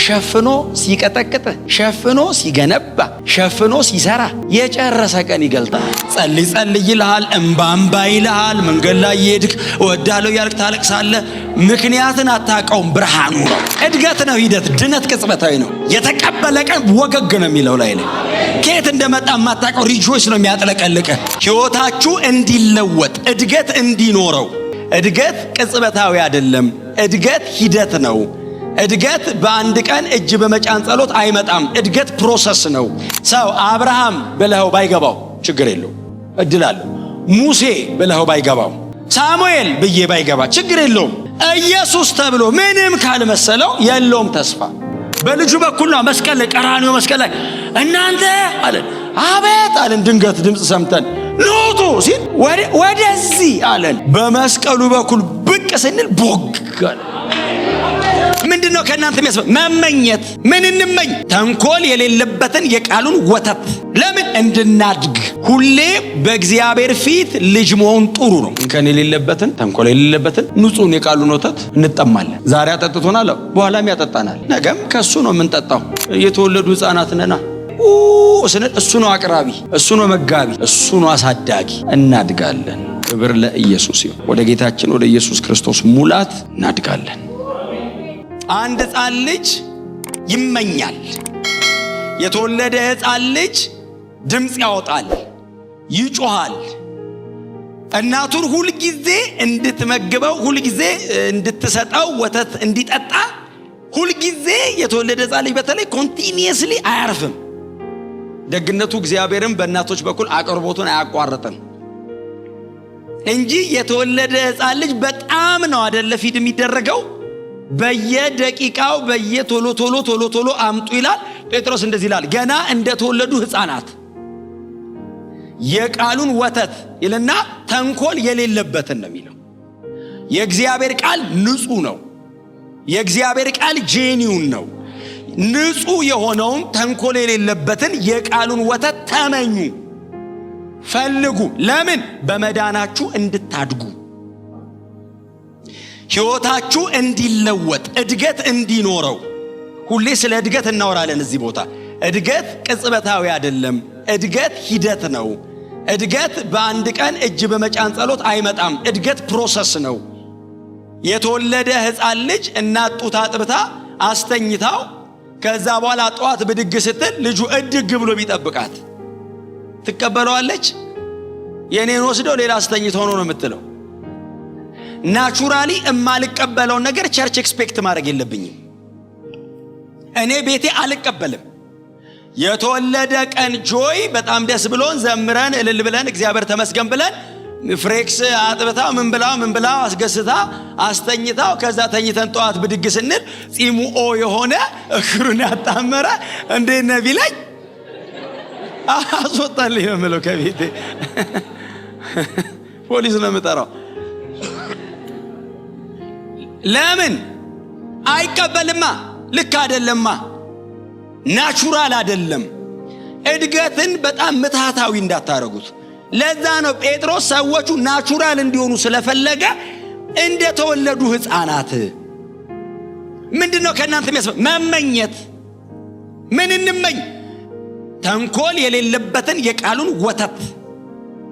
ሸፍኖ ሲቀጠቅጥ፣ ሸፍኖ ሲገነባ፣ ሸፍኖ ሲሰራ የጨረሰ ቀን ይገልጣል። ጸልይ ጸልይ ይልሃል፣ እምባ ይልሃል። መንገድ ላይ የሄድክ እወዳለሁ ያልክ ታለቅሳለህ። ምክንያትን አታውቀውም። ብርሃኑ ነው። እድገት ነው ሂደት። ድነት ቅጽበታዊ ነው። የተቀበለ ቀን ወገግ ነው የሚለው ላይ ከየት እንደመጣ የማታውቀው ሪጆይስ ነው የሚያጥለቀልቀ። ሕይወታችሁ እንዲለወጥ እድገት እንዲኖረው። እድገት ቅጽበታዊ አይደለም። እድገት ሂደት ነው። እድገት በአንድ ቀን እጅ በመጫን ጸሎት አይመጣም። እድገት ፕሮሰስ ነው። ሰው አብርሃም ብለው ባይገባው ችግር የለው፣ እድል አለው። ሙሴ ብለው ባይገባው፣ ሳሙኤል ብዬ ባይገባ ችግር የለውም። ኢየሱስ ተብሎ ምንም ካልመሰለው የለውም ተስፋ። በልጁ በኩል ነው መስቀል ላይ፣ ቀራንዮ መስቀል ላይ እናንተ አለን። አቤት አለን። ድንገት ድምፅ ሰምተን ኑጡ ሲል ወደዚህ አለን። በመስቀሉ በኩል ብቅ ስንል ቦግ አለ። ምንድነው ከእናንተ የሚያስበው? መመኘት። ምን እንመኝ? ተንኮል የሌለበትን የቃሉን ወተት። ለምን? እንድናድግ። ሁሌ በእግዚአብሔር ፊት ልጅ መሆን ጥሩ ነው። እንከን የሌለበትን፣ ተንኮል የሌለበትን ንጹህን የቃሉን ወተት እንጠማለን። ዛሬ አጠጥቶናል፣ በኋላም ያጠጣናል። ነገም ከሱ ነው የምንጠጣው። የተወለዱ ሕፃናት ነና ስንል እሱ ነው አቅራቢ፣ እሱ ነው መጋቢ፣ እሱ ነው አሳዳጊ። እናድጋለን። ክብር ለኢየሱስ ይሁን። ወደ ጌታችን ወደ ኢየሱስ ክርስቶስ ሙላት እናድጋለን። አንድ ሕፃን ልጅ ይመኛል። የተወለደ ሕፃን ልጅ ድምፅ ያወጣል፣ ይጮሃል። እናቱን ሁልጊዜ እንድትመግበው፣ ሁልጊዜ እንድትሰጠው፣ ወተት እንዲጠጣ ሁልጊዜ። የተወለደ ሕፃን ልጅ በተለይ ኮንቲኒየስሊ አያርፍም። ደግነቱ እግዚአብሔርም በእናቶች በኩል አቅርቦቱን አያቋርጥም እንጂ የተወለደ ሕፃን ልጅ በጣም ነው አደለ ፊድ የሚደረገው። በየደቂቃው ቶሎ አምጡ ይላል ጴጥሮስ። እንደዚህ ይላል፣ ገና እንደተወለዱ ሕፃናት የቃሉን ወተት ይልና ተንኮል የሌለበትን ነው የሚለው። የእግዚአብሔር ቃል ንጹህ ነው። የእግዚአብሔር ቃል ጄኒውን ነው። ንጹህ የሆነውን ተንኮል የሌለበትን የቃሉን ወተት ተመኙ፣ ፈልጉ። ለምን? በመዳናችሁ እንድታድጉ፣ ሕይወታችሁ እንዲለወጥ፣ እድገት እንዲኖረው። ሁሌ ስለ እድገት እናወራለን እዚህ ቦታ። እድገት ቅጽበታዊ አይደለም። እድገት ሂደት ነው። እድገት በአንድ ቀን እጅ በመጫን ጸሎት አይመጣም። እድገት ፕሮሰስ ነው። የተወለደ ሕፃን ልጅ እናት ጡት አጥብታ አስተኝታው ከዛ በኋላ ጠዋት ብድግ ስትል ልጁ እድግ ብሎ ቢጠብቃት ትቀበለዋለች? የኔን ወስደው ሌላ አስተኝተው ነው የምትለው። ናቹራሊ እማልቀበለውን ነገር ቸርች ኤክስፔክት ማድረግ የለብኝም። እኔ ቤቴ አልቀበልም። የተወለደ ቀን ጆይ በጣም ደስ ብሎን ዘምረን እልል ብለን እግዚአብሔር ተመስገን ብለን ፍሬክስ አጥብታ ምን ብላ አስገስታ አስተኝታው ከዛ ተኝተን ጠዋት ብድግ ስንል ጺሙኦ የሆነ እግሩን ያጣመረ እንዴ ነቢ ላይ አስወጣልኝ ነው የምለው ከቤቴ። ፖሊስ ነው የምጠራው። ለምን? አይቀበልማ። ልክ አይደለማ። ናቹራል አይደለም። እድገትን በጣም ምትሃታዊ እንዳታረጉት። ለዛ ነው ጴጥሮስ ሰዎቹ ናቹራል እንዲሆኑ ስለፈለገ እንደተወለዱ ሕፃናት። ምንድነው ከእናንተ የሚያስበው? መመኘት። ምን እንመኝ? ተንኮል የሌለበትን የቃሉን ወተት።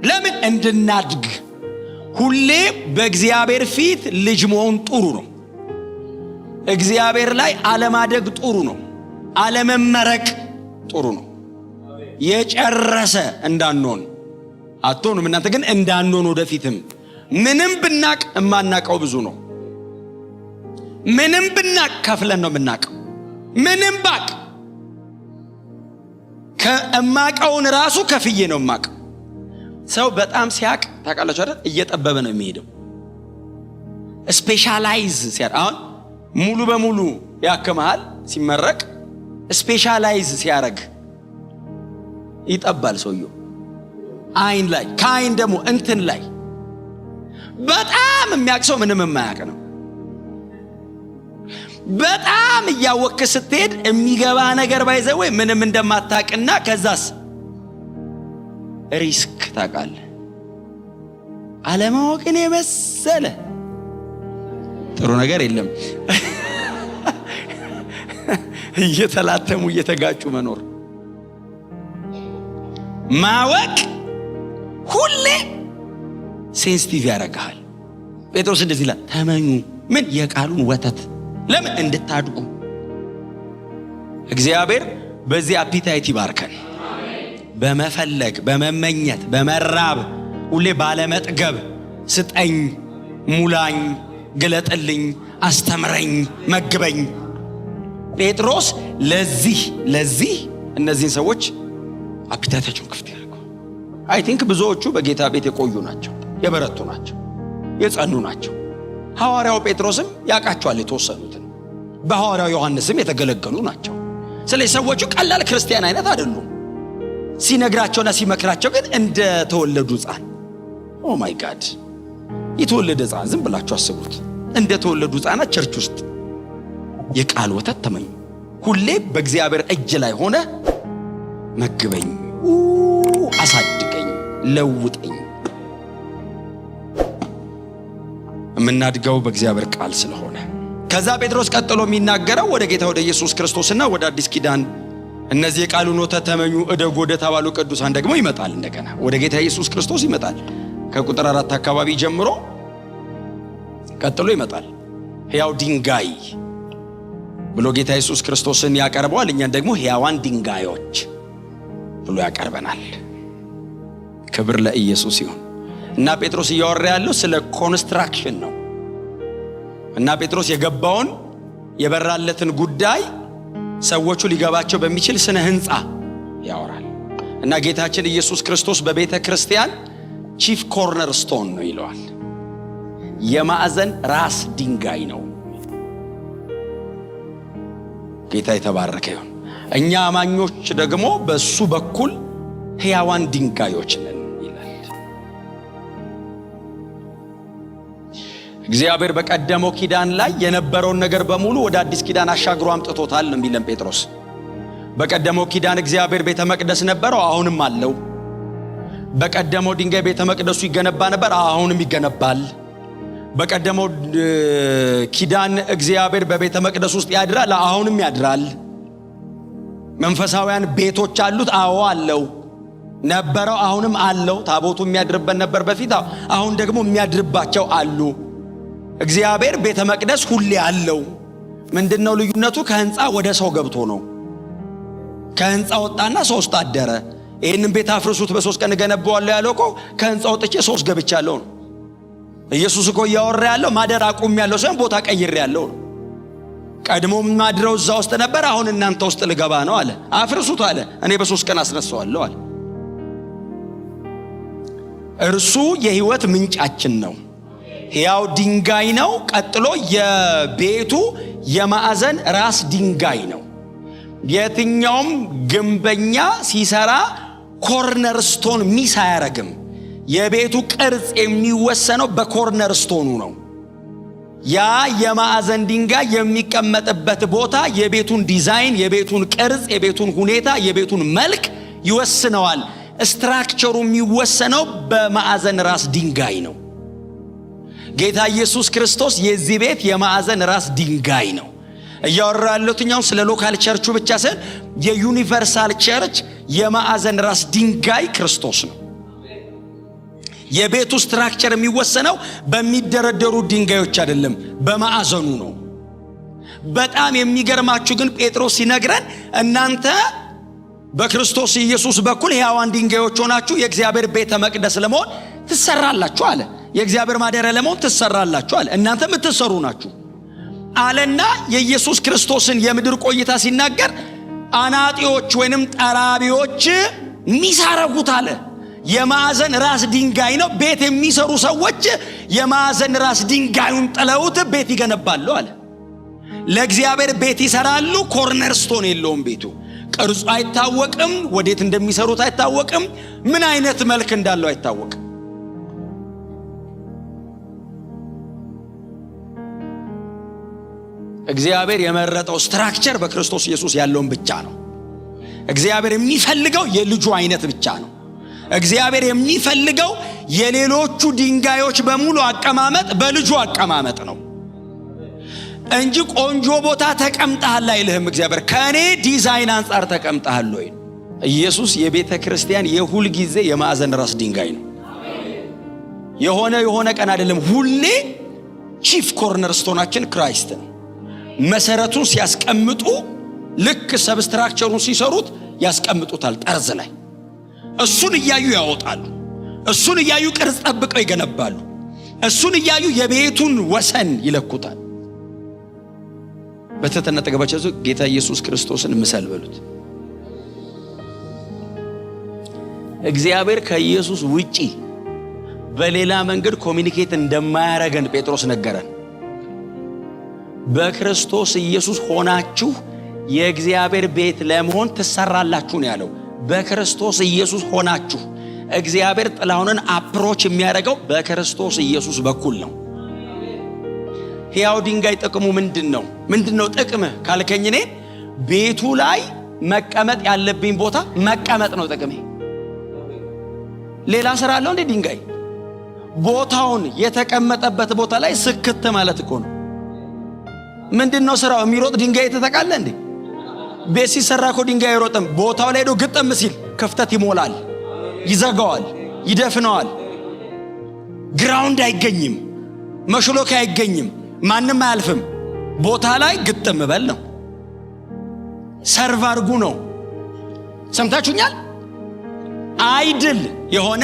ለምን? እንድናድግ። ሁሌ በእግዚአብሔር ፊት ልጅ መሆን ጥሩ ነው። እግዚአብሔር ላይ አለማደግ ጥሩ ነው። አለመመረቅ ጥሩ ነው። የጨረሰ እንዳንሆን አትሆኑም። እናንተ ግን እንዳንሆን ወደፊትም ምንም ብናቅ እማናቀው ብዙ ነው። ምንም ብናቅ ከፍለን ነው የምናቀው። ምንም ባቅ ከእማቀውን ራሱ ከፍዬ ነው የማቀው። ሰው በጣም ሲያቅ ታውቃላችሁ አይደል? እየጠበበ ነው የሚሄደው። ስፔሻላይዝ ሲያደርግ አሁን ሙሉ በሙሉ ያከማል ሲመረቅ፣ ስፔሻላይዝ ሲያደርግ ይጠባል ሰውየው። አይን ላይ ከአይን ደግሞ እንትን ላይ በጣም የሚያቅሰው ምንም የማያቅ ነው። በጣም እያወክ ስትሄድ የሚገባ ነገር ባይዘው ወይ ምንም እንደማታቅና ከዛስ ሪስክ ታውቃለህ። አለማወቅን የመሰለ ጥሩ ነገር የለም። እየተላተሙ እየተጋጩ መኖር። ማወቅ ሁሌ ሴንሲቲቭ ያደርግሃል። ጴጥሮስ እንደዚህ ይላል፣ ተመኙ። ምን? የቃሉን ወተት። ለምን? እንድታድጉ። እግዚአብሔር በዚህ አፒታይት ይባርከን። በመፈለግ በመመኘት በመራብ ሁሌ ባለመጥገብ ስጠኝ፣ ሙላኝ፣ ግለጥልኝ፣ አስተምረኝ፣ መግበኝ። ጴጥሮስ ለዚህ እነዚህን ሰዎች አፒታይታቸውን ክፍት ያደርገው። አይ ቲንክ ብዙዎቹ በጌታ ቤት የቆዩ ናቸው፣ የበረቱ ናቸው፣ የጸኑ ናቸው። ሐዋርያው ጴጥሮስም ያውቃቸዋል የተወሰኑትን። በሐዋርያው ዮሐንስም የተገለገሉ ናቸው። ስለዚህ ሰዎቹ ቀላል ክርስቲያን አይነት አይደሉም። ሲነግራቸውና ሲመክራቸው ግን እንደ ተወለዱ ሕፃን። ኦ ማይ ጋድ! የተወለደ ሕፃን ዝም ብላችሁ አስቡት። እንደ ተወለዱ ሕፃናት ቸርች ውስጥ የቃል ወተት ተመኙ። ሁሌ በእግዚአብሔር እጅ ላይ ሆነ መግበኝ፣ አሳድገኝ፣ ለውጠኝ። የምናድገው በእግዚአብሔር ቃል ስለሆነ ከዛ ጴጥሮስ ቀጥሎ የሚናገረው ወደ ጌታ ወደ ኢየሱስ ክርስቶስና ወደ አዲስ ኪዳን እነዚህ የቃሉን ወተት ተመኙ እደጉ ወደ ተባሉ ቅዱሳን ደግሞ ይመጣል። እንደገና ወደ ጌታ ኢየሱስ ክርስቶስ ይመጣል። ከቁጥር 4 አካባቢ ጀምሮ ቀጥሎ ይመጣል። ሕያው ድንጋይ ብሎ ጌታ ኢየሱስ ክርስቶስን ያቀርበዋል። እኛን ደግሞ ሕያዋን ድንጋዮች ብሎ ያቀርበናል። ክብር ለኢየሱስ ይሁን። እና ጴጥሮስ እያወራ ያለው ስለ ኮንስትራክሽን ነው። እና ጴጥሮስ የገባውን የበራለትን ጉዳይ ሰዎቹ ሊገባቸው በሚችል ስነ ህንፃ ያወራል። እና ጌታችን ኢየሱስ ክርስቶስ በቤተ ክርስቲያን ቺፍ ኮርነር ስቶን ነው ይለዋል። የማዕዘን ራስ ድንጋይ ነው። ጌታ የተባረከ ይሁን። እኛ አማኞች ደግሞ በሱ በኩል ሕያዋን ድንጋዮች ነን ይላል። እግዚአብሔር በቀደመው ኪዳን ላይ የነበረውን ነገር በሙሉ ወደ አዲስ ኪዳን አሻግሮ አምጥቶታል ነው የሚለን ጴጥሮስ። በቀደመው ኪዳን እግዚአብሔር ቤተ መቅደስ ነበረው፣ አሁንም አለው። በቀደመው ድንጋይ ቤተ መቅደሱ ይገነባ ነበር፣ አሁንም ይገነባል። በቀደመው ኪዳን እግዚአብሔር በቤተ መቅደስ ውስጥ ያድራል፣ አሁንም ያድራል። መንፈሳውያን ቤቶች አሉት፣ አዎ አለው። ነበረው፣ አሁንም አለው። ታቦቱ የሚያድርበት ነበር በፊት፣ አሁን ደግሞ የሚያድርባቸው አሉ። እግዚአብሔር ቤተ መቅደስ ሁሌ አለው። ምንድነው ልዩነቱ? ከህንፃ ወደ ሰው ገብቶ ነው። ከህንፃ ወጣና ሰው ውስጥ አደረ። ይህንን ቤት አፍርሱት በ3 ቀን እገነባዋለሁ ያለው እኮ ከህንፃ ወጥቼ 3 ገብቻለሁ ነው። ኢየሱስ እኮ እያወራ ያለው ማደር አቁሜያለሁ ሳይሆን ቦታ ቀይሬያለሁ ነው። ቀድሞ ማድረው እዛ ውስጥ ነበር፣ አሁን እናንተ ውስጥ ልገባ ነው አለ። አፍርሱት አለ፣ እኔ በ3 ቀን አስነሳዋለሁ አለ። እርሱ የህይወት ምንጫችን ነው፣ ሕያው ድንጋይ ነው። ቀጥሎ የቤቱ የማዕዘን ራስ ድንጋይ ነው። የትኛውም ግንበኛ ሲሰራ ኮርነር ስቶን ሚስ አያረግም። የቤቱ ቅርጽ የሚወሰነው በኮርነር ስቶኑ ነው። ያ የማዕዘን ድንጋይ የሚቀመጥበት ቦታ የቤቱን ዲዛይን፣ የቤቱን ቅርጽ፣ የቤቱን ሁኔታ፣ የቤቱን መልክ ይወስነዋል። ስትራክቸሩ የሚወሰነው በማዕዘን ራስ ድንጋይ ነው። ጌታ ኢየሱስ ክርስቶስ የዚህ ቤት የማዕዘን ራስ ድንጋይ ነው። እያወራ ያለሁትኛው ስለ ሎካል ቸርቹ ብቻ ሳይሆን የዩኒቨርሳል ቸርች የማዕዘን ራስ ድንጋይ ክርስቶስ ነው። የቤቱ ስትራክቸር የሚወሰነው በሚደረደሩ ድንጋዮች አይደለም፣ በማዕዘኑ ነው። በጣም የሚገርማችሁ ግን ጴጥሮስ ሲነግረን እናንተ በክርስቶስ ኢየሱስ በኩል ሕያዋን ድንጋዮች ሆናችሁ የእግዚአብሔር ቤተ መቅደስ ለመሆን ትሰራላችሁ አለ። የእግዚአብሔር ማደሪያ ለመሆን ትሰራላችሁ አለ። እናንተ የምትሰሩ ናችሁ አለና የኢየሱስ ክርስቶስን የምድር ቆይታ ሲናገር አናጢዎች ወይንም ጠራቢዎች ሚሳረጉት አለ። የማዕዘን ራስ ድንጋይ ነው። ቤት የሚሰሩ ሰዎች የማዕዘን ራስ ድንጋዩን ጥለውት ቤት ይገነባሉ አለ። ለእግዚአብሔር ቤት ይሰራሉ። ኮርነርስቶን የለውም ቤቱ። ቅርጹ አይታወቅም፣ ወዴት እንደሚሰሩት አይታወቅም፣ ምን አይነት መልክ እንዳለው አይታወቅም። እግዚአብሔር የመረጠው ስትራክቸር በክርስቶስ ኢየሱስ ያለውን ብቻ ነው። እግዚአብሔር የሚፈልገው የልጁ አይነት ብቻ ነው። እግዚአብሔር የሚፈልገው የሌሎቹ ድንጋዮች በሙሉ አቀማመጥ በልጁ አቀማመጥ ነው። እንጂ ቆንጆ ቦታ ተቀምጠሃል አይልህም እግዚአብሔር። ከኔ ዲዛይን አንጻር ተቀምጠሃል ወይ? ኢየሱስ የቤተ ክርስቲያን የሁል ጊዜ የማዕዘን ራስ ድንጋይ ነው። የሆነ ቀን አይደለም፣ ሁሌ ቺፍ ኮርነር ስቶናችን ክራይስት ነው። መሰረቱን ሲያስቀምጡ ልክ ሰብስትራክቸሩን ሲሰሩት ያስቀምጡታል ጠርዝ ላይ። እሱን እያዩ ያወጣሉ። እሱን እያዩ ቅርጽ ጠብቀው ይገነባሉ። እሱን እያዩ የቤቱን ወሰን ይለኩታል። በትህትና አጠገባቸው ጌታ ኢየሱስ ክርስቶስን ምሰል በሉት። እግዚአብሔር ከኢየሱስ ውጪ በሌላ መንገድ ኮሚኒኬት እንደማያረገን ጴጥሮስ ነገረን። በክርስቶስ ኢየሱስ ሆናችሁ የእግዚአብሔር ቤት ለመሆን ትሰራላችሁ ነው ያለው። በክርስቶስ ኢየሱስ ሆናችሁ እግዚአብሔር ጥላሁንን አፕሮች የሚያደርገው በክርስቶስ ኢየሱስ በኩል ነው። ሕያው ድንጋይ ጥቅሙ ምንድነው? ጥቅምህ ካልከኝ እኔ ቤቱ ላይ መቀመጥ ያለብኝ ቦታ መቀመጥ ነው ጥቅሜ። ሌላ ስራ አለው እንዴ? ድንጋይ ቦታውን የተቀመጠበት ቦታ ላይ ስክት ማለት እኮ ነው። ምንድነው ስራው? የሚሮጥ ድንጋይ ተተቃለ እንዴ? ቤት ሲሰራ እኮ ድንጋይ አይሮጥም። ቦታው ላይ ሄዶ ግጥም ሲል ክፍተት ይሞላል፣ ይዘጋዋል፣ ይደፍነዋል። ግራውንድ አይገኝም፣ መሽሎክ አይገኝም፣ ማንም አያልፍም። ቦታ ላይ ግጥም በል ነው። ሰርቭ አድርጉ ነው። ሰምታችሁኛል? አይድል የሆነ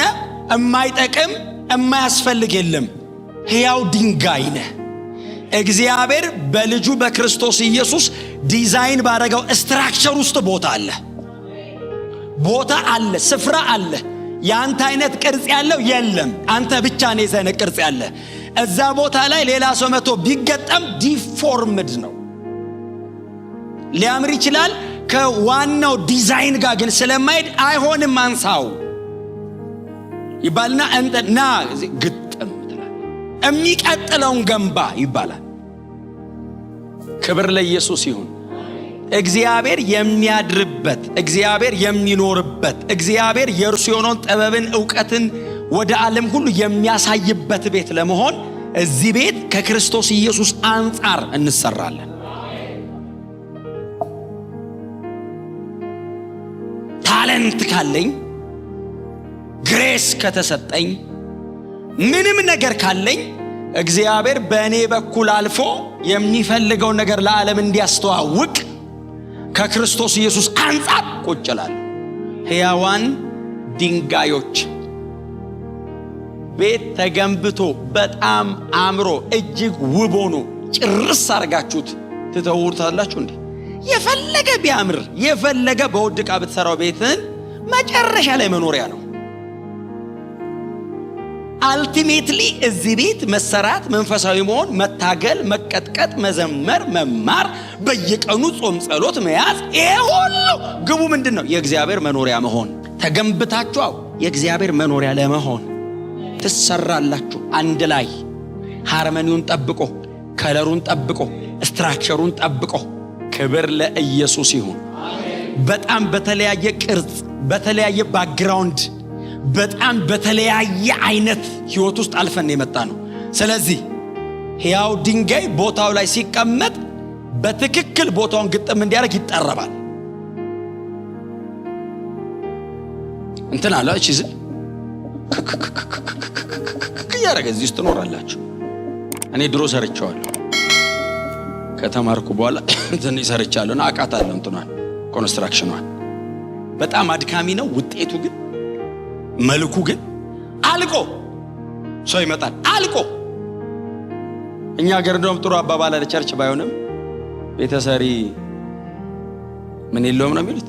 የማይጠቅም የማያስፈልግ የለም። ሕያው ድንጋይ ነህ። እግዚአብሔር በልጁ በክርስቶስ ኢየሱስ ዲዛይን ባደረገው ስትራክቸር ውስጥ ቦታ አለ፣ ስፍራ አለ። ያንተ አይነት ቅርጽ ያለው የለም። አንተ ብቻ ነው የዘነ ቅርጽ ያለ። እዛ ቦታ ላይ ሌላ ሰው መጥቶ ቢገጠም ዲፎርምድ ነው። ሊያምር ይችላል፣ ከዋናው ዲዛይን ጋር ግን ስለማይሄድ አይሆንም። አንሳው ይባልና እንተና ግጥም ትላል። የሚቀጥለውን ገንባ ይባላል። ክብር ለኢየሱስ ይሁን። እግዚአብሔር የሚያድርበት፣ እግዚአብሔር የሚኖርበት፣ እግዚአብሔር የእርሱ የሆነውን ጥበብን ዕውቀትን ወደ ዓለም ሁሉ የሚያሳይበት ቤት ለመሆን እዚህ ቤት ከክርስቶስ ኢየሱስ አንጻር እንሰራለን። ታለንት ካለኝ፣ ግሬስ ከተሰጠኝ፣ ምንም ነገር ካለኝ እግዚአብሔር በእኔ በኩል አልፎ የሚፈልገው ነገር ለዓለም እንዲያስተዋውቅ ከክርስቶስ ኢየሱስ አንጻር ቁጭ እላለሁ። ሕያዋን ድንጋዮች ቤት ተገንብቶ በጣም አምሮ እጅግ ውብ ሆኖ ጭርስ አርጋችሁት ትተውሩታላችሁ እንዴ? የፈለገ ቢያምር የፈለገ በውድቃ ብትሰራው ቤትን መጨረሻ ላይ መኖሪያ ነው። አልቲሜትሊ እዚህ ቤት መሰራት፣ መንፈሳዊ መሆን፣ መታገል፣ መቀጥቀጥ፣ መዘመር፣ መማር፣ በየቀኑ ጾም ጸሎት መያዝ፣ ይሄ ሁሉ ግቡ ምንድነው? የእግዚአብሔር መኖሪያ መሆን። ተገንብታችሁ የእግዚአብሔር መኖሪያ ለመሆን ትሰራላችሁ። አንድ ላይ ሃርመኒውን ጠብቆ፣ ከለሩን ጠብቆ፣ ስትራክቸሩን ጠብቆ። ክብር ለኢየሱስ ይሁን። በጣም በተለያየ ቅርጽ፣ በተለያየ ባክግራውንድ፣ በጣም በተለያየ አይነት ህይወት ውስጥ አልፈን የመጣ ነው። ስለዚህ ሕያው ድንጋይ ቦታው ላይ ሲቀመጥ በትክክል ቦታውን ግጥም እንዲያደርግ ይጠረባል። እንትን አለ እቺ ዝም ያረገ እዚህ ውስጥ ትኖራላችሁ። እኔ ድሮ ሰርቻለሁ፣ ከተማርኩ በኋላ እንትን ሰርቻለሁና አቃታለሁ። እንትናን ኮንስትራክሽኗን በጣም አድካሚ ነው። ውጤቱ ግን መልኩ ግን አልቆ ሰው ይመጣል አልቆ። እኛ ሀገር እንደውም ጥሩ አባባል አለ፣ ቸርች ባይሆንም ቤተሰሪ ምን የለውም ነው የሚሉት።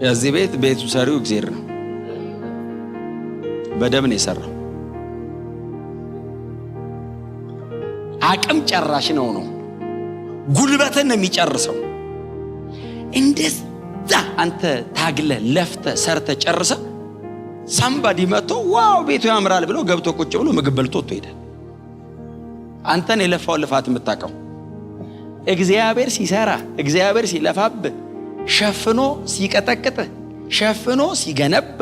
የዚህ ቤቱ ሰሪው እግዚአብሔር ነው። በደም ነው የሰራው። አቅም ጨራሽ ነው። ጉልበትን ነው የሚጨርሰው። እንደዛ አንተ ታግለ ለፍተ ሰርተ ጨርሰ ሳምባዲ መጥቶ ዋው ቤቱ ያምራል ብሎ ገብቶ ቁጭ ብሎ ምግብ በልቶ ይሄዳል። አንተን የለፋው ልፋት የምታውቀው። እግዚአብሔር ሲሰራ፣ እግዚአብሔር ሲለፋብ፣ ሸፍኖ ሲቀጠቅጥ፣ ሸፍኖ ሲገነባ፣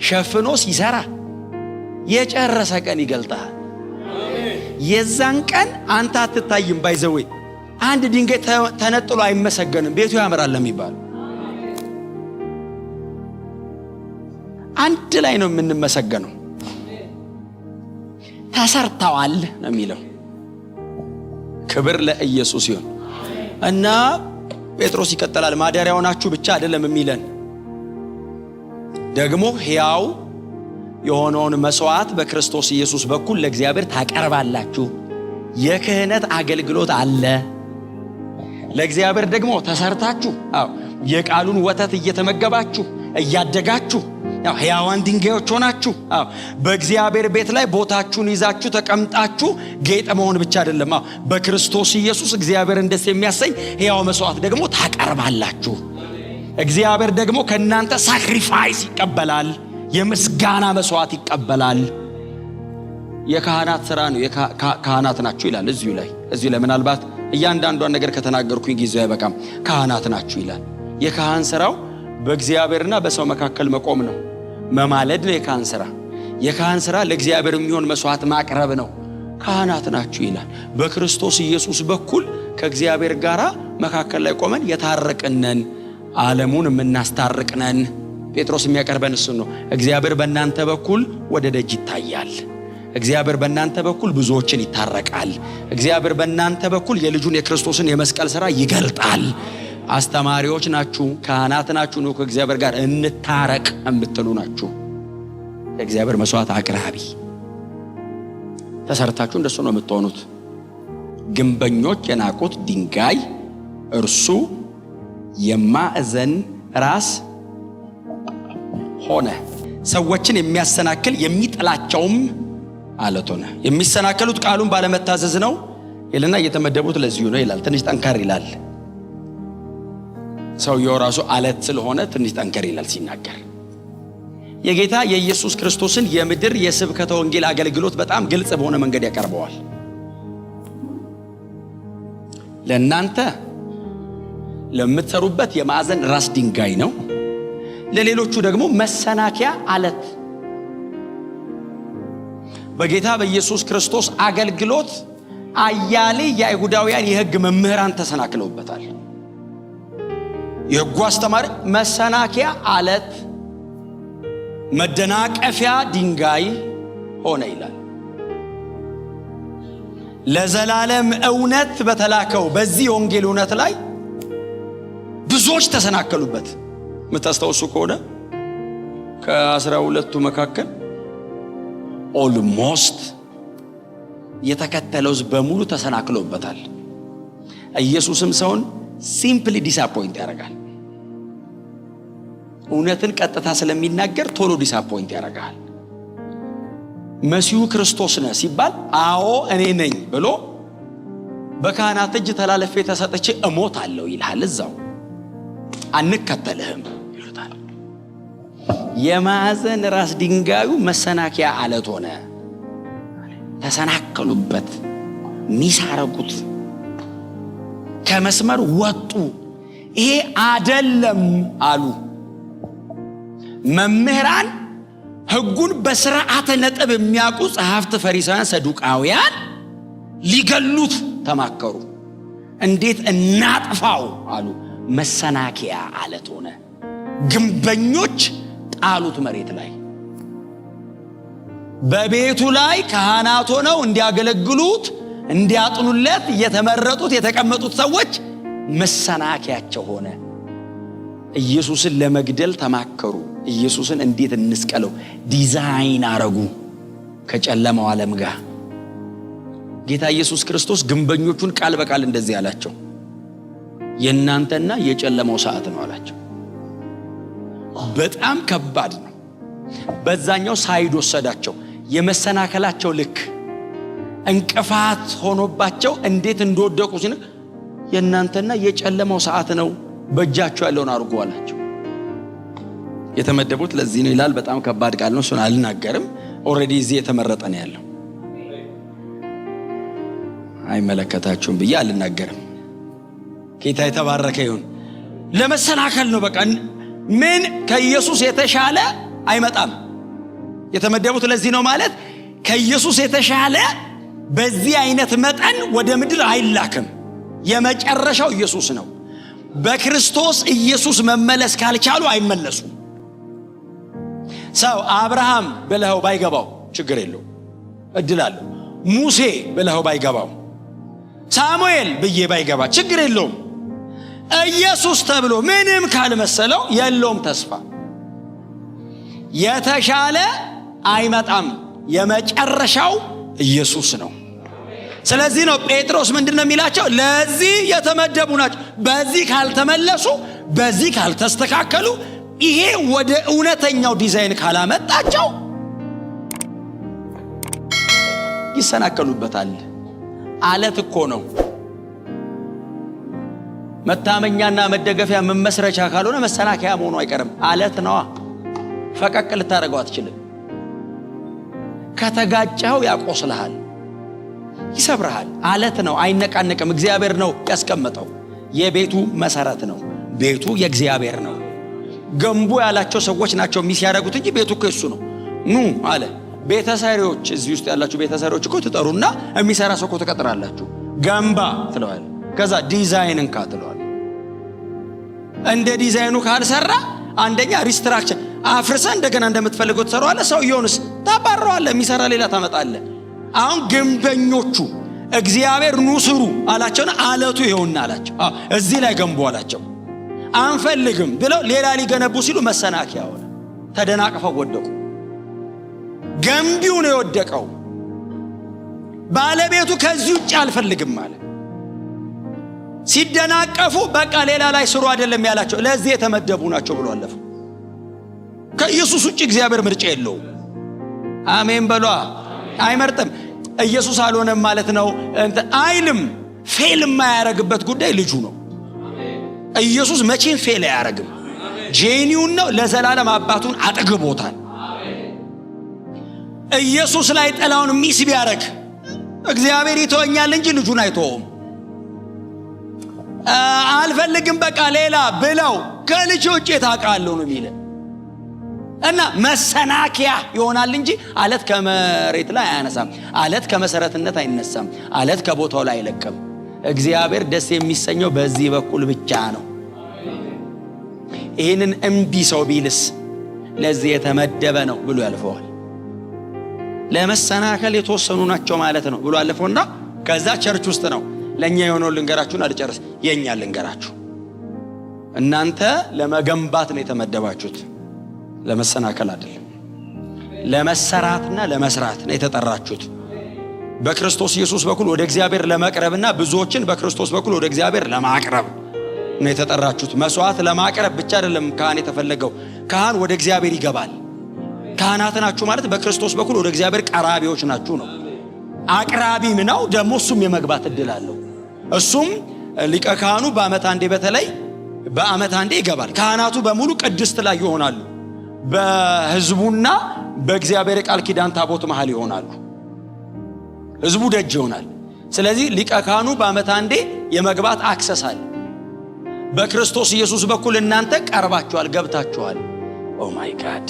ሸፍኖ ሲሰራ የጨረሰ ቀን ይገልጣል። የዛን ቀን አንተ አትታይም። ባይዘዌ አንድ ድንጋይ ተነጥሎ አይመሰገንም፣ ቤቱ ያምራል ለሚባል አንድ ላይ ነው የምንመሰገነው። ተሰርተዋል ነው የሚለው። ክብር ለኢየሱስ ይሁን። እና ጴጥሮስ ይቀጥላል፣ ማደሪያው ናችሁ ብቻ አይደለም የሚለን፣ ደግሞ ሕያው የሆነውን መስዋዕት በክርስቶስ ኢየሱስ በኩል ለእግዚአብሔር ታቀርባላችሁ። የክህነት አገልግሎት አለ። ለእግዚአብሔር ደግሞ ተሰርታችሁ የቃሉን ወተት እየተመገባችሁ እያደጋችሁ ሕያዋን ድንጋዮች ሆናችሁ በእግዚአብሔር ቤት ላይ ቦታችሁን ይዛችሁ ተቀምጣችሁ ጌጥ መሆን ብቻ አይደለም፣ በክርስቶስ ኢየሱስ እግዚአብሔርን ደስ የሚያሰኝ ሕያው መስዋዕት ደግሞ ታቀርባላችሁ። እግዚአብሔር ደግሞ ከእናንተ ሳክሪፋይስ ይቀበላል፣ የምስጋና መስዋዕት ይቀበላል። የካህናት ሥራ ነው። ካህናት ናችሁ ይላል እዚሁ ላይ ምናልባት እያንዳንዷን ነገር ከተናገርኩኝ ጊዜው አይበቃም። ካህናት ናችሁ ይላል። የካህን ሥራው በእግዚአብሔርና በሰው መካከል መቆም ነው፣ መማለድ ነው የካህን ሥራ። የካህን ሥራ ለእግዚአብሔር የሚሆን መስዋዕት ማቅረብ ነው። ካህናት ናችሁ ይላል። በክርስቶስ ኢየሱስ በኩል ከእግዚአብሔር ጋር መካከል ላይ ቆመን የታረቅነን፣ ዓለሙን የምናስታርቅነን። ጴጥሮስ የሚያቀርበን እሱን ነው። እግዚአብሔር በእናንተ በኩል ወደ ደጅ ይታያል። እግዚአብሔር በእናንተ በኩል ብዙዎችን ይታረቃል። እግዚአብሔር በእናንተ በኩል የልጁን የክርስቶስን የመስቀል ሥራ ይገልጣል። አስተማሪዎች ናችሁ፣ ካህናት ናችሁ፣ ነው ከእግዚአብሔር ጋር እንታረቅ የምትሉ ናችሁ። የእግዚአብሔር መስዋዕት አቅራቢ ተሰርታችሁ እንደሱ ነው የምትሆኑት። ግንበኞች የናቁት ድንጋይ እርሱ የማዕዘን ራስ ሆነ፣ ሰዎችን የሚያሰናክል የሚጥላቸውም አለት ሆነ። የሚሰናከሉት ቃሉን ባለመታዘዝ ነው ይልና እየተመደቡት ለዚሁ ነው ይላል። ትንሽ ጠንከር ይላል። ሰውየው ራሱ አለት ስለሆነ ትንሽ ጠንከር ይላል ሲናገር። የጌታ የኢየሱስ ክርስቶስን የምድር የስብከተ ወንጌል አገልግሎት በጣም ግልጽ በሆነ መንገድ ያቀርበዋል። ለእናንተ ለምትሰሩበት የማዕዘን ራስ ድንጋይ ነው፣ ለሌሎቹ ደግሞ መሰናከያ አለት። በጌታ በኢየሱስ ክርስቶስ አገልግሎት አያሌ የአይሁዳውያን የሕግ መምህራን ተሰናክለውበታል። የሕጉ አስተማሪ መሰናከያ አለት፣ መደናቀፊያ ድንጋይ ሆነ ይላል። ለዘላለም እውነት በተላከው በዚህ ወንጌል እውነት ላይ ብዙዎች ተሰናከሉበት። የምታስታውሱ ከሆነ ከ12ቱ መካከል ኦልሞስት የተከተለው በሙሉ ተሰናክሎበታል። ኢየሱስም ሰውን ሲምፕሊ ዲስአፖይንት ያደርጋል። እውነትን ቀጥታ ስለሚናገር ቶሎ ዲስአፖይንት ያደርጋል። መሲሁ ክርስቶስ ነህ ሲባል አዎ እኔ ነኝ ብሎ በካህናት እጅ ተላልፌ ተሰጥቼ እሞታለሁ ይልሃል። እዛው አንከተልህም ይሉታል። የማዕዘን ራስ ድንጋዩ መሰናከያ አለት ሆነ። ተሰናከሉበት፣ ሚስ አረጉት፣ ከመስመር ወጡ። ይሄ አይደለም አሉ። መምህራን ሕጉን በስርዓተ ነጥብ የሚያውቁ ጸሐፍት፣ ፈሪሳውያን፣ ሰዱቃውያን ሊገሉት ተማከሩ። እንዴት እናጥፋው አሉ። መሰናከያ አለት ሆነ። ግንበኞች ጣሉት መሬት ላይ። በቤቱ ላይ ካህናት ሆነው እንዲያገለግሉት እንዲያጥኑለት የተመረጡት የተቀመጡት ሰዎች መሰናከያቸው ሆነ። ኢየሱስን ለመግደል ተማከሩ። ኢየሱስን እንዴት እንስቀለው ዲዛይን አረጉ ከጨለማው ዓለም ጋር። ጌታ ኢየሱስ ክርስቶስ ግንበኞቹን ቃል በቃል እንደዚህ አላቸው፣ የእናንተና የጨለማው ሰዓት ነው አላቸው። በጣም ከባድ ነው። በዛኛው ሳይድ ወሰዳቸው። የመሰናከላቸው ልክ እንቅፋት ሆኖባቸው እንዴት እንደወደቁ ሲል የእናንተና የጨለማው ሰዓት ነው፣ በእጃቸው ያለውን አድርጉ አላቸው። የተመደቡት ለዚህ ነው ይላል። በጣም ከባድ ቃል ነው፣ እሱን አልናገርም። ኦልሬዲ እዚህ የተመረጠ ነው ያለው። አይመለከታችሁም ብዬ አልናገርም። ጌታ የተባረከ ይሁን። ለመሰናከል ነው በቃ። ምን ከኢየሱስ የተሻለ አይመጣም። የተመደቡት ለዚህ ነው ማለት ከኢየሱስ የተሻለ በዚህ አይነት መጠን ወደ ምድር አይላክም። የመጨረሻው ኢየሱስ ነው። በክርስቶስ ኢየሱስ መመለስ ካልቻሉ አይመለሱም። ሰው አብርሃም ብለው ባይገባው ችግር የለው፣ እድል አለው። ሙሴ ብለው ባይገባው፣ ሳሙኤል ብዬ ባይገባ ችግር የለውም። ኢየሱስ ተብሎ ምንም ካልመሰለው የለውም ተስፋ። የተሻለ አይመጣም። የመጨረሻው ኢየሱስ ነው። ስለዚህ ነው ጴጥሮስ ምንድነው የሚላቸው? ለዚህ የተመደቡ ናቸው። በዚህ ካልተመለሱ፣ በዚህ ካልተስተካከሉ፣ ይሄ ወደ እውነተኛው ዲዛይን ካላመጣቸው ይሰናከሉበታል። አለት እኮ ነው። መታመኛና መደገፊያ መመስረቻ ካልሆነ መሰናከያ መሆኑ አይቀርም። አለት ነዋ። ፈቀቅ ልታደርገው አትችልም። ከተጋጨው ያቆስልሃል፣ ይሰብርሃል። አለት ነው፣ አይነቃነቅም። እግዚአብሔር ነው ያስቀመጠው። የቤቱ መሰረት ነው። ቤቱ የእግዚአብሔር ነው። ገንቦ ያላቸው ሰዎች ናቸው ሚስ ያደረጉት እንጂ ቤቱ እኮ እሱ ነው። ኑ አለ። ቤተሰሪዎች፣ እዚህ ውስጥ ያላችሁ ቤተሰሪዎች እኮ ትጠሩና የሚሰራ ሰው እኮ ትቀጥራላችሁ። ገንባ ትለዋል። ከዛ ዲዛይን እንካ ትለዋል። እንደ ዲዛይኑ ካልሰራ አንደኛ ሪስትራክቸር አፍርሰ እንደገና እንደምትፈልገው ትሰራዋለህ። ሰውየውንስ ታባረዋለህ። የሚሰራ ሌላ ታመጣለህ። አሁን ግንበኞቹ እግዚአብሔር ኑ ስሩ አላቸውና አለቱ ይኸውና አላቸው። እዚህ ላይ ገንቡ አላቸው። አንፈልግም ብለው ሌላ ሊገነቡ ሲሉ መሰናከያ ሆነ። ተደናቅፈው ወደቁ። ገንቢው ነው የወደቀው። ባለቤቱ ከዚህ ውጭ አልፈልግም አለ። ሲደናቀፉ በቃ ሌላ ላይ ስሩ አይደለም ያላቸው፣ ለዚህ የተመደቡ ናቸው ብሎ አለፈ። ከኢየሱስ ውጭ እግዚአብሔር ምርጫ የለውም። አሜን በሏ። አይመርጥም። ኢየሱስ አልሆነም ማለት ነው አይልም። ፌል የማያረግበት ጉዳይ ልጁ ነው። ኢየሱስ መቼም ፌል አያረግም። ጄኒውን ነው። ለዘላለም አባቱን አጠግቦታል። ኢየሱስ ላይ ጥላውን ሚስ ቢያረግ እግዚአብሔር ይተወኛል እንጂ ልጁን አይተውም። አልፈልግም በቃ ሌላ ብለው ከልጅ ውጭ ታውቃለሁ ነው የሚለው እና መሰናከያ ይሆናል እንጂ አለት ከመሬት ላይ አያነሳም። አለት ከመሰረትነት አይነሳም። አለት ከቦታው ላይ አይለቅም። እግዚአብሔር ደስ የሚሰኘው በዚህ በኩል ብቻ ነው። ይህንን እምቢ ሰው ቢልስ ለዚህ የተመደበ ነው ብሎ ያልፈዋል። ለመሰናከል የተወሰኑ ናቸው ማለት ነው ብሎ አለፈውና ከዛ ቸርች ውስጥ ነው ለኛ የሆነው ልንገራችሁን አልጨርስ። የኛ ልንገራችሁ። እናንተ ለመገንባት ነው የተመደባችሁት፣ ለመሰናከል አይደለም። ለመሰራትና ለመስራት ነው የተጠራችሁት። በክርስቶስ ኢየሱስ በኩል ወደ እግዚአብሔር ለመቅረብና ብዙዎችን በክርስቶስ በኩል ወደ እግዚአብሔር ለማቅረብ ነው የተጠራችሁት። መስዋዕት ለማቅረብ ብቻ አይደለም ካህን የተፈለገው። ካህን ወደ እግዚአብሔር ይገባል። ካህናት ናችሁ ማለት በክርስቶስ በኩል ወደ እግዚአብሔር ቀራቢዎች ናችሁ ነው። አቅራቢም ነው ደግሞ እሱም የመግባት እድል አለው። እሱም ሊቀ ካህኑ በአመት አንዴ፣ በተለይ በአመት አንዴ ይገባል። ካህናቱ በሙሉ ቅድስት ላይ ይሆናሉ። በህዝቡና በእግዚአብሔር ቃል ኪዳን ታቦት መሃል ይሆናሉ። ህዝቡ ደጅ ይሆናል። ስለዚህ ሊቀ ካህኑ በአመት አንዴ የመግባት አክሰስ አለ። በክርስቶስ ኢየሱስ በኩል እናንተ ቀርባችኋል፣ ገብታችኋል። ኦ ማይ ጋድ!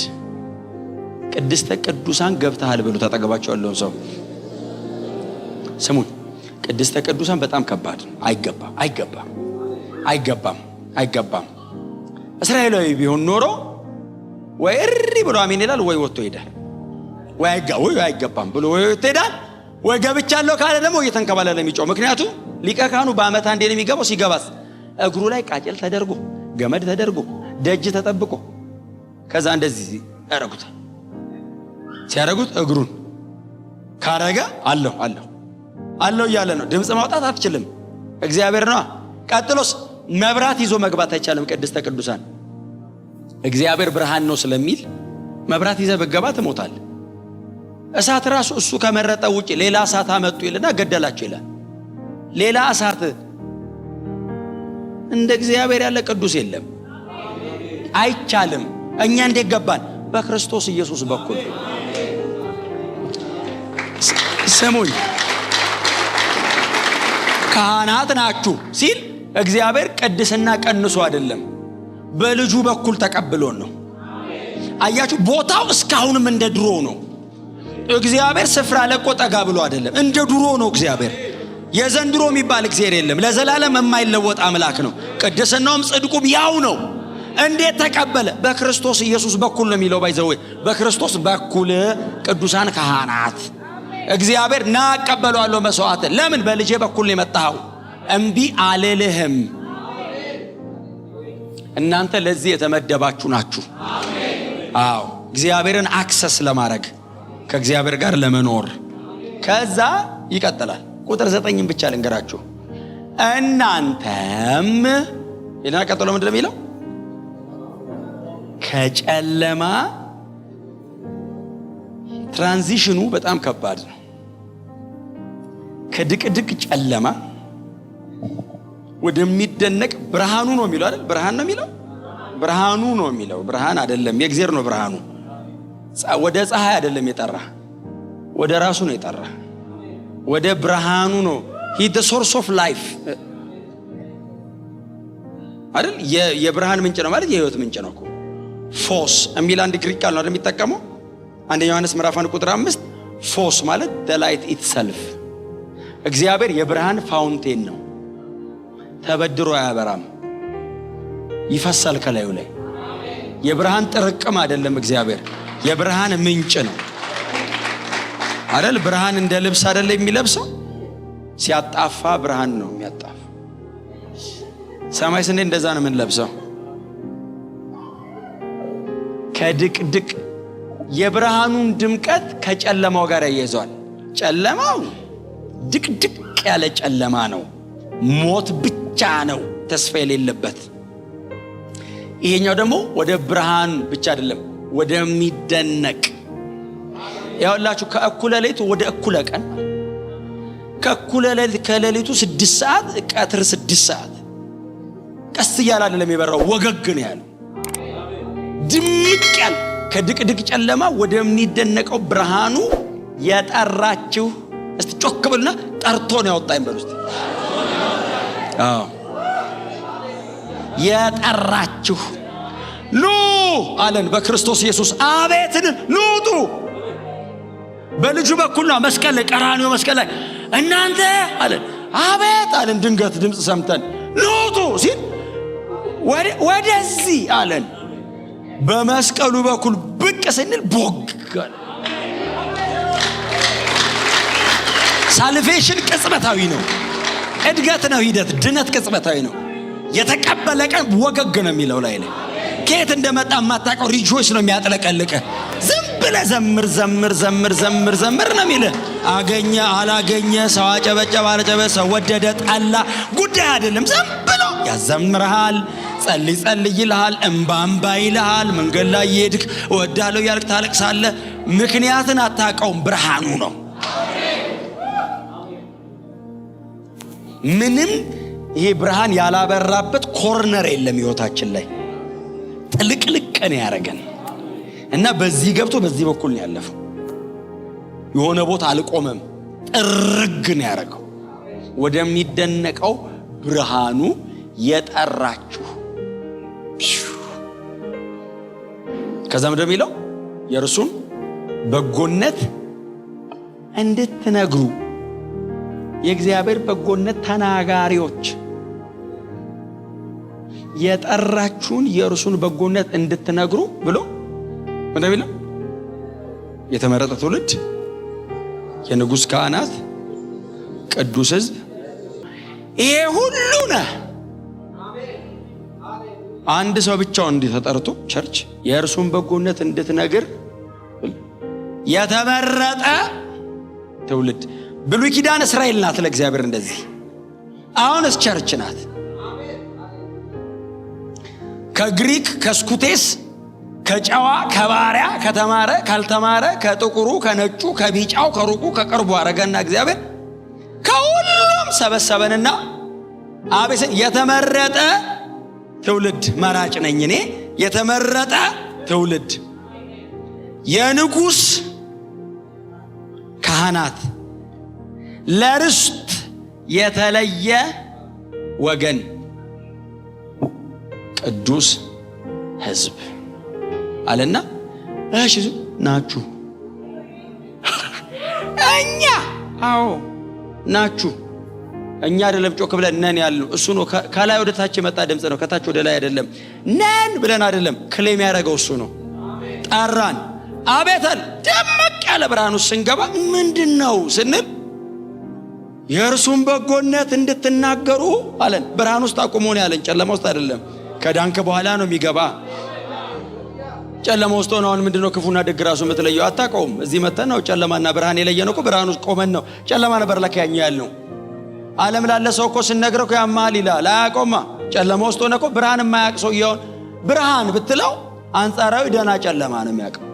ቅድስተ ቅዱሳን ገብተሃል ብሎ ተጠገባቸው ያለውን ሰው ስሙኝ። ቅድስተ ቅዱሳን በጣም ከባድ ነው። አይገባም። እስራኤላዊ ቢሆን ኖሮ ወይ እሪ ብሎ አሜን ይላል፣ ወይ ወጥቶ ይሄዳል። ወይ አይገባም ብሎ ወይ ወጥቶ ይሄዳል። ወይ ገብቻለሁ ካለ ደግሞ እየተንከባለለ የሚጮህ። ምክንያቱም ሊቀ ካህኑ በአመት አንዴ ነው የሚገባው። ሲገባስ እግሩ ላይ ቃጭል ተደርጎ ገመድ ተደርጎ ደጅ ተጠብቆ ከዛ እንደዚህ ያረጉታል። ሲያረጉት እግሩን ካረገ አለው እያለ ነው። ድምፅ ማውጣት አትችልም። እግዚአብሔር ነው። ቀጥሎስ መብራት ይዞ መግባት አይቻልም። ቅድስተ ቅዱሳን እግዚአብሔር ብርሃን ነው ስለሚል መብራት ይዘህ በገባ ትሞታል። እሳት ራሱ እሱ ከመረጠ ውጪ ሌላ እሳት አመጡ ይልና ገደላቸው ይላል። ሌላ እሳት እንደ እግዚአብሔር ያለ ቅዱስ የለም። አይቻልም። እኛ እንዴት ገባን? በክርስቶስ ኢየሱስ በኩል። ስሙኝ፣ ካህናት ናችሁ ሲል እግዚአብሔር ቅድስና ቀንሶ አይደለም፣ በልጁ በኩል ተቀብሎን ነው። አያችሁ፣ ቦታው እስካሁንም እንደ ድሮ ነው። እግዚአብሔር ስፍራ ለቆ ጠጋ ብሎ አይደለም፣ እንደ ድሮ ነው። እግዚአብሔር የዘንድሮ የሚባል እግዚአብሔር የለም። ለዘላለም የማይለወጥ አምላክ ነው። ቅድስናውም ጽድቁም ያው ነው። እንዴት ተቀበለ? በክርስቶስ ኢየሱስ በኩል ነው የሚለው። ባይዘው በክርስቶስ በኩል ቅዱሳን ካህናት እግዚአብሔር ና አቀበለዋለሁ መስዋዕት። ለምን? በልጄ በኩል ነው የመጣው። እምቢ አልልህም። እናንተ ለዚህ የተመደባችሁ ናችሁ። አዎ እግዚአብሔርን አክሰስ ለማድረግ ከእግዚአብሔር ጋር ለመኖር። ከዛ ይቀጥላል። ቁጥር 9 ብቻ ልንገራችሁ። እናንተም ይና ቀጥሎ ምንድን ነው የሚለው? ከጨለማ ትራንዚሽኑ በጣም ከባድ ነው። ከድቅድቅ ጨለማ ወደሚደነቅ ብርሃኑ ነው የሚለው አይደል? ብርሃን ነው የሚለው፣ ብርሃኑ ነው የሚለው። ብርሃን አይደለም፣ የእግዚአብሔር ነው ብርሃኑ። ወደ ፀሐይ አይደለም የጠራ፣ ወደ ራሱ ነው የጠራ። ወደ ብርሃኑ ነው። he the source of life አይደል? የብርሃን ምንጭ ነው ማለት የህይወት ምንጭ ነው እኮ። ፎስ የሚል አንድ ግሪክ ቃል ነው የሚጠቀመው። አንደኛ ዮሐንስ ምዕራፍ 1 ቁጥር 5 ፎስ ማለት the light itself። እግዚአብሔር የብርሃን ፋውንቴን ነው። ተበድሮ አያበራም፣ ይፈሳል ከላዩ ላይ። የብርሃን ጥርቅም አይደለም እግዚአብሔር፣ የብርሃን ምንጭ ነው አይደል? ብርሃን እንደ ልብስ አይደለም የሚለብሰው፣ ሲያጣፋ ብርሃን ነው የሚያጣፋ። ሰማይ ስንዴ እንደዛ ነው የምንለብሰው። ከድቅድቅ የብርሃኑን ድምቀት ከጨለማው ጋር ያያይዘዋል። ጨለማው ድቅድቅ ያለ ጨለማ ነው፣ ሞት ብቻ ነው ተስፋ የሌለበት። ይሄኛው ደግሞ ወደ ብርሃን ብቻ አይደለም ወደሚደነቅ። ያውላችሁ ከእኩለ ሌሊቱ ወደ እኩለ ቀን፣ ከእኩለ ሌሊት ከሌሊቱ 6 ሰዓት ቀትር 6 ሰዓት ቀስ እያለ አይደለም የበራው፣ ወገግ ነው ያለው። ድምቅ ያለ ከድቅድቅ ጨለማ ወደሚደነቀው ብርሃኑ የጠራችሁ። እስቲ ጮክ ብልና ጠርቶ ነው ያወጣኝ በሉ እስቲ። አዎ የጠራችሁ ኑ አለን በክርስቶስ ኢየሱስ። አቤትን ኑ ውጡ። በልጁ በኩል ነው መስቀል ላይ፣ ቀራንዮ መስቀል ላይ እናንተ አለን። አቤት አለን። ድንገት ድምፅ ሰምተን ኑ ውጡ ሲል ወደዚህ አለን። በመስቀሉ በኩል ብቅ ስንል ቦግ። ሳልቬሽን ቅጽበታዊ ነው፣ እድገት ነው፣ ሂደት ድነት ቅጽበታዊ ነው። የተቀበለ ቀን ወገግ ነው የሚለው ላይ ከየት እንደመጣ የማታውቀው ሪጆይስ ነው የሚያጥለቀልቀ። ዝም ብለህ ዘምር ዘምር ዘምር ዘምር ዘምር ነው የሚልህ። አገኘ አላገኘ፣ ሰው አጨበጨበ አላጨበጨበ፣ ሰው ወደደ ጠላ ጉዳይ አይደለም። ዝም ብሎ ያዘምርሃል፣ ጸልይ ጸልይ ይልሃል፣ እምባ ይልሃል። መንገድ ላይ እየሄድክ እወዳለሁ ያልክ ታለቅሳለህ። ምክንያትን አታውቀውም። ብርሃኑ ነው። ምንም ይሄ ብርሃን ያላበራበት ኮርነር የለም ህይወታችን ላይ። ጥልቅልቅ ነው ያረገን እና በዚህ ገብቶ በዚህ በኩል ነው ያለፈው። የሆነ ቦታ አልቆመም፣ ጥርግ ነው ያረገው። ወደሚደነቀው ብርሃኑ የጠራችሁ። ከዛ ምንድን ነው የሚለው? የእርሱን በጎነት እንድትነግሩ። የእግዚአብሔር በጎነት ተናጋሪዎች። የጠራችሁን የእርሱን በጎነት እንድትነግሩ ብሎ ምንድን ነው የሚለው? የተመረጠ ትውልድ፣ የንጉሥ ካህናት፣ ቅዱስ ሕዝብ። ይሄ ሁሉ ነው። አንድ ሰው ብቻውን እንዲህ ተጠርቶ ቸርች የእርሱን በጎነት እንድትነግር የተመረጠ ትውልድ። ብሉይ ኪዳን እስራኤል ናት ለእግዚአብሔር እንደዚህ። አሁንስ ቸርች ናት። ከግሪክ ከስኩቴስ፣ ከጨዋ ከባሪያ፣ ከተማረ ካልተማረ፣ ከጥቁሩ ከነጩ፣ ከቢጫው ከሩቁ ከቅርቡ አረገና እግዚአብሔር ከሁሉም ሰበሰበንና አቤሰን የተመረጠ ትውልድ። መራጭ ነኝ እኔ። የተመረጠ ትውልድ፣ የንጉሥ ካህናት፣ ለርስት የተለየ ወገን፣ ቅዱስ ሕዝብ አለና እሺ ናችሁ። እኛ አዎ ናችሁ። እኛ አይደለም ጮክ ብለን ነን ያልነው እሱ ነው። ከላይ ወደ ታች የመጣ ድምጽ ነው፣ ከታች ወደ ላይ አይደለም። ነን ብለን አይደለም ክሌም ያደረገው እሱ ነው። ጠራን። አቤታል ደመቅ ያለ ብርሃን ውስጥ ስንገባ ምንድነው ስንል የእርሱን በጎነት እንድትናገሩ አለን። ብርሃን ውስጥ አቁሞን ያለን፣ ጨለማ ውስጥ አይደለም። ከዳንክ በኋላ ነው የሚገባ። ጨለማ ውስጥ ሆነው ምንድነው ክፉና ደግ ራሱ የምትለየው አታውቀውም። እዚህ መተን ነው ጨለማና ብርሃን የለየነው እኮ ብርሃን ውስጥ ቆመን ነው። ጨለማ ነበር ለካ ያኛ ያልነው። ዓለም ላለ ሰው እኮ ስንነግረው እኮ ያማል ይላል። አያውቀውማ። ጨለማ ውስጥ ሆነ እኮ ብርሃን የማያውቅ ሰው ይሆን ብርሃን ብትለው አንጻራዊ ደና ጨለማ ነው የሚያውቀው።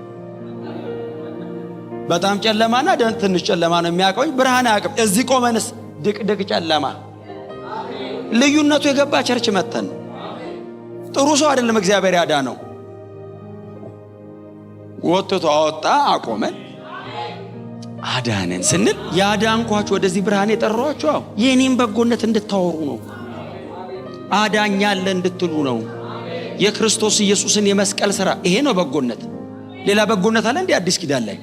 በጣም ጨለማና ትንሽ ጨለማ ነው የሚያውቀው፣ ብርሃን አያውቅም። እዚህ ቆመንስ ድቅድቅ ጨለማ። ልዩነቱ የገባ ቸርች መተን ጥሩ ሰው አይደለም እግዚአብሔር ያዳነው። ወጥቶ አወጣ አቆመን አዳነን ስንል ያዳንኳችሁ ወደዚህ ብርሃን የጠራኋችሁ የኔን በጎነት እንድታወሩ ነው። አዳኛለ እንድትሉ ነው። የክርስቶስ ኢየሱስን የመስቀል ሥራ ይሄ ነው በጎነት። ሌላ በጎነት አለ እንዴ አዲስ ኪዳን ላይ?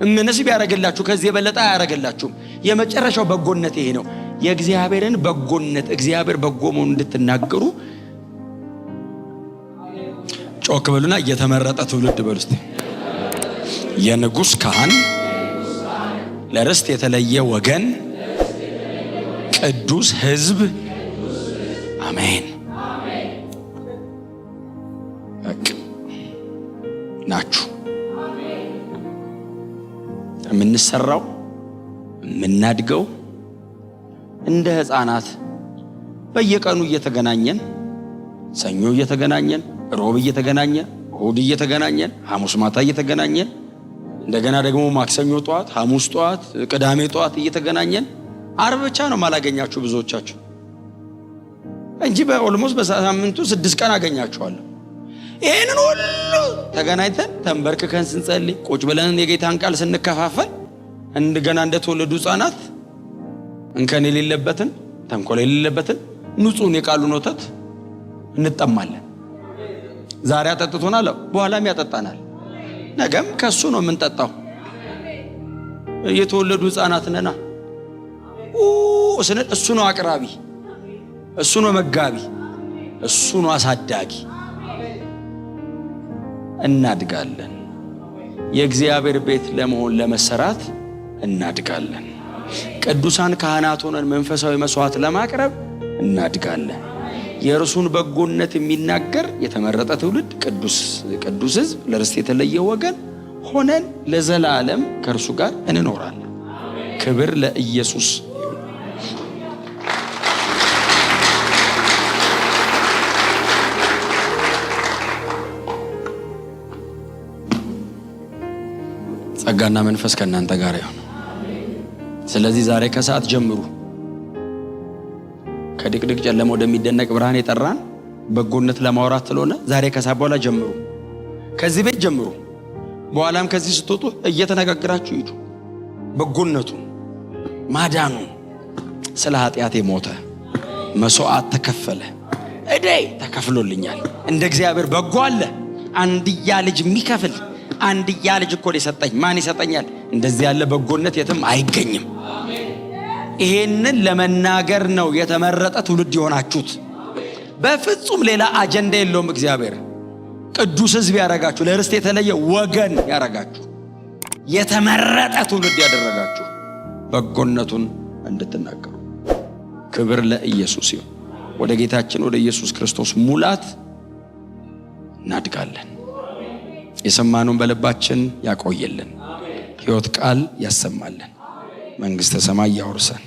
ምንስ ቢያረጋላችሁ ከዚህ የበለጠ አያረጋላችሁም። የመጨረሻው በጎነት ይሄ ነው። የእግዚአብሔርን በጎነት እግዚአብሔር በጎ መሆኑን እንድትናገሩ ጮክ በሉና የተመረጠ ትውልድ በሉ እስቲ። የንጉሥ ካህን ለርስት የተለየ ወገን ቅዱስ ሕዝብ አሜን ናችሁ። የምንሰራው የምናድገው እንደ ሕፃናት በየቀኑ እየተገናኘን፣ ሰኞ እየተገናኘን፣ ሮብ እየተገናኘን፣ እሁድ እየተገናኘን፣ ሐሙስ ማታ እየተገናኘን፣ እንደገና ደግሞ ማክሰኞ ጧት፣ ሐሙስ ጧት፣ ቅዳሜ ጧት እየተገናኘን፣ ዓርብ ብቻ ነው ማላገኛችሁ ብዙዎቻችሁ እንጂ በኦልሞስት በሳምንቱ 6 ቀን አገኛችኋለሁ። ይሄንን ሁሉ ተገናኝተን ተንበርክከን ስንጸልይ ቁጭ ብለን የጌታን ቃል ስንከፋፈል እንደገና እንደተወለዱ ሕፃናት እንከን የሌለበትን ተንኮል የሌለበትን ንጹህን የቃሉን ወተት እንጠማለን። ዛሬ አጠጥቶናል፣ በኋላም ያጠጣናል። ነገም ከሱ ነው የምንጠጣው። የተወለዱ ሕፃናት ነና ስንል እሱ ነው አቅራቢ፣ እሱ ነው መጋቢ፣ እሱ ነው አሳዳጊ። እናድጋለን። የእግዚአብሔር ቤት ለመሆን ለመሰራት እናድጋለን። ቅዱሳን ካህናት ሆነን መንፈሳዊ መስዋዕት ለማቅረብ እናድጋለን። የእርሱን በጎነት የሚናገር የተመረጠ ትውልድ ቅዱስ ሕዝብ ለርስት የተለየ ወገን ሆነን ለዘላለም ከእርሱ ጋር እንኖራለን። ክብር ለኢየሱስ። ጸጋና መንፈስ ከእናንተ ጋር ይሁን። ስለዚህ ዛሬ ከሰዓት ጀምሩ ከድቅድቅ ጨለማ ወደሚደነቅ ብርሃን የጠራን በጎነት ለማውራት ስለሆነ ዛሬ ከሰዓት በኋላ ጀምሩ። ከዚህ ቤት ጀምሩ። በኋላም ከዚህ ስትወጡ እየተነጋገራችሁ ሂዱ። በጎነቱን ማዳኑን፣ ስለ ኃጢአቴ ሞተ፣ መስዋዕት ተከፈለ፣ እደይ ተከፍሎልኛል። እንደ እግዚአብሔር በጎ አለ አንድያ ልጅ የሚከፍል አንድያ ልጅ እኮ ሊሰጠኝ ማን ይሰጠኛል? እንደዚህ ያለ በጎነት የትም አይገኝም። ይሄንን ለመናገር ነው የተመረጠ ትውልድ የሆናችሁት። በፍጹም ሌላ አጀንዳ የለውም። እግዚአብሔር ቅዱስ ሕዝብ ያረጋችሁ፣ ለርስት የተለየ ወገን ያረጋችሁ፣ የተመረጠ ትውልድ ያደረጋችሁ በጎነቱን እንድትናገሩ። ክብር ለኢየሱስ ይሁን። ወደ ጌታችን ወደ ኢየሱስ ክርስቶስ ሙላት እናድጋለን። የሰማነውን በልባችን ያቆየልን። ሕይወት ቃል ያሰማልን። መንግሥተ ሰማይ ያወርሰን።